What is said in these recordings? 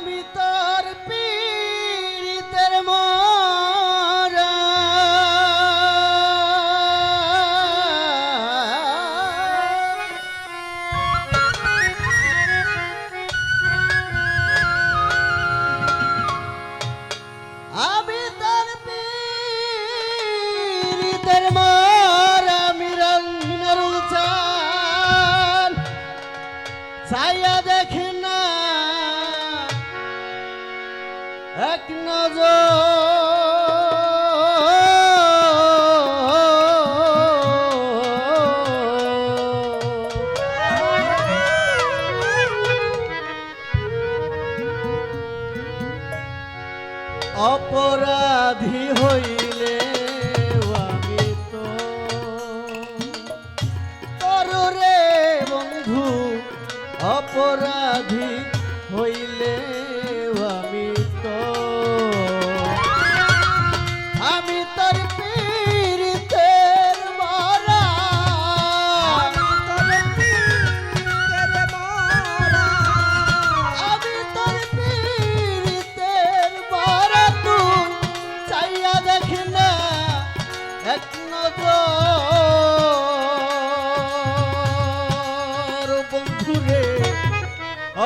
আমি তোর পীড়িতের মরা আমি তোর পীড়িতের মরা মিরনুল চান ছায়া দেখে না এক অপরাধী হইলে আমি তো তরুরে বন্ধু অপরাধী হইলে আমি তো আমি তোর পীড়িতের মরা আমি তোর পীড়িতের মরা তুই চাইয়া দেখি না এক নজর বন্ধুরে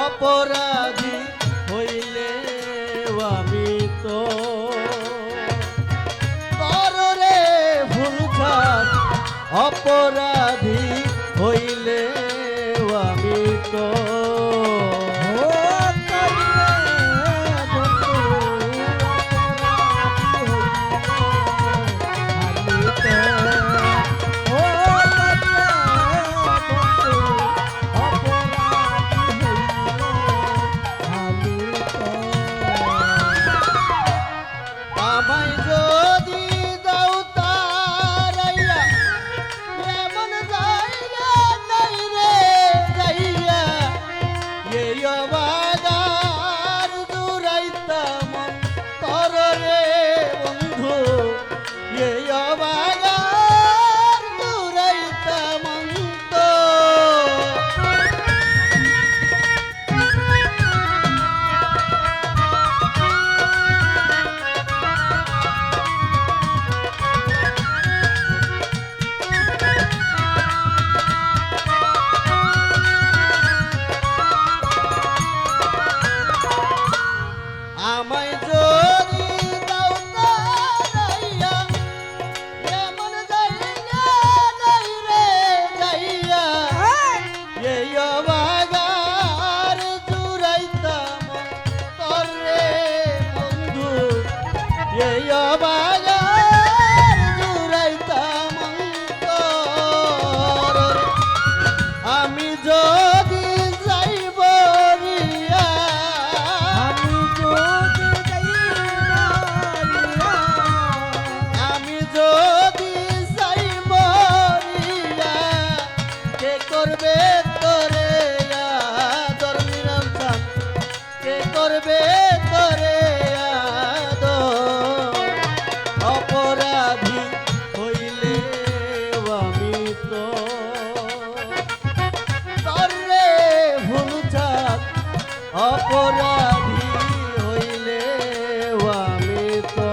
অপরাধী হইলে আমি তো তররে ভুলছাত অপরাধী হইলে আমি তো আমায় যদি দাও তারাইয়া এমন জায়গা নাই রে যাইয়া এই অবাগার দূরাইতাম তররে বন্ধু এই অবাগার দূরাইতাম তো আমায় যদি দাও তারাইয়া এমন জায়গা নাই রে যাইয়া এই অবাগার জুড়াইতাম তরে বন্ধু এই অবাগার জুড়াইতাম আমি যদি যাইব রিয়া আমি যদি যাইব রিয়া কে করবে তোরে আদর নিরঞ্জন কে করবে তোরে আদর অপরাধী হইলে আমি তো তরে ভুলছাত অপরাধী হইলে আমি তো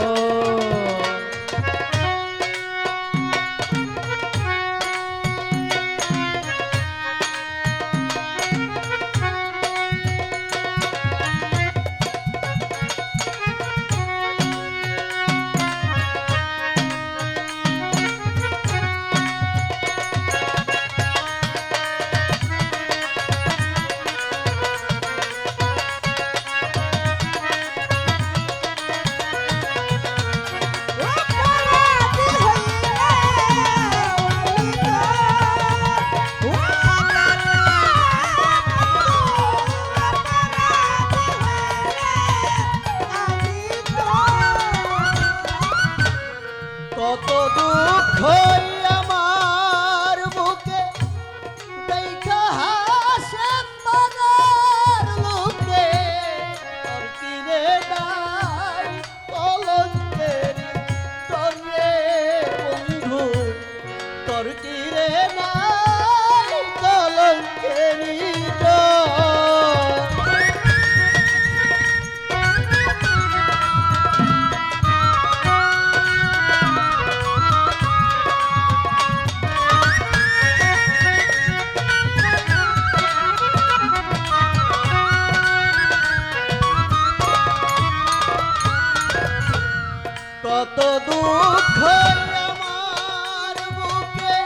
কত দুঃখ আমার বুকে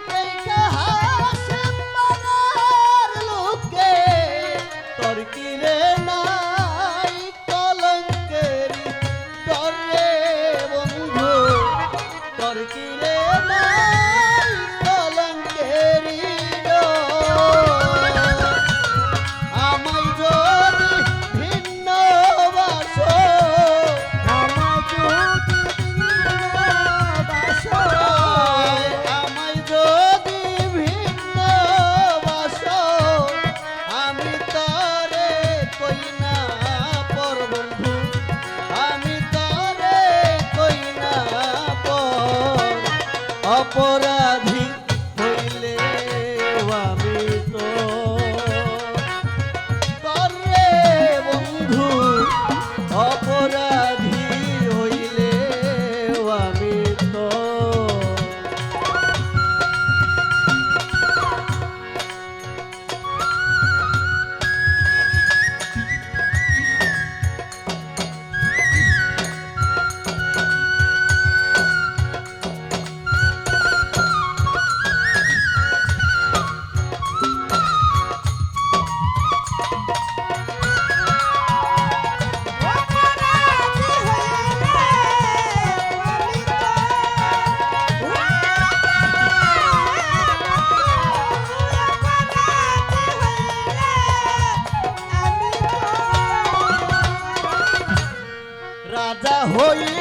দেখা হাসে পাড়ার লোকে তোর কি রে নাই কলঙ্কেরি ডরে বন্ধু তোর কি রে নাই কলঙ্কেরি ডর আমায় যদি ভিন্ন বাসো আমায় যদি ভিন্ন বাসো আমি তরে কই না পর বন্ধু আমি তরে কই না পর অপরাধী হইলে আমি তো তরে বন্ধু অপরাধী হইলে আমি তো রাজা হই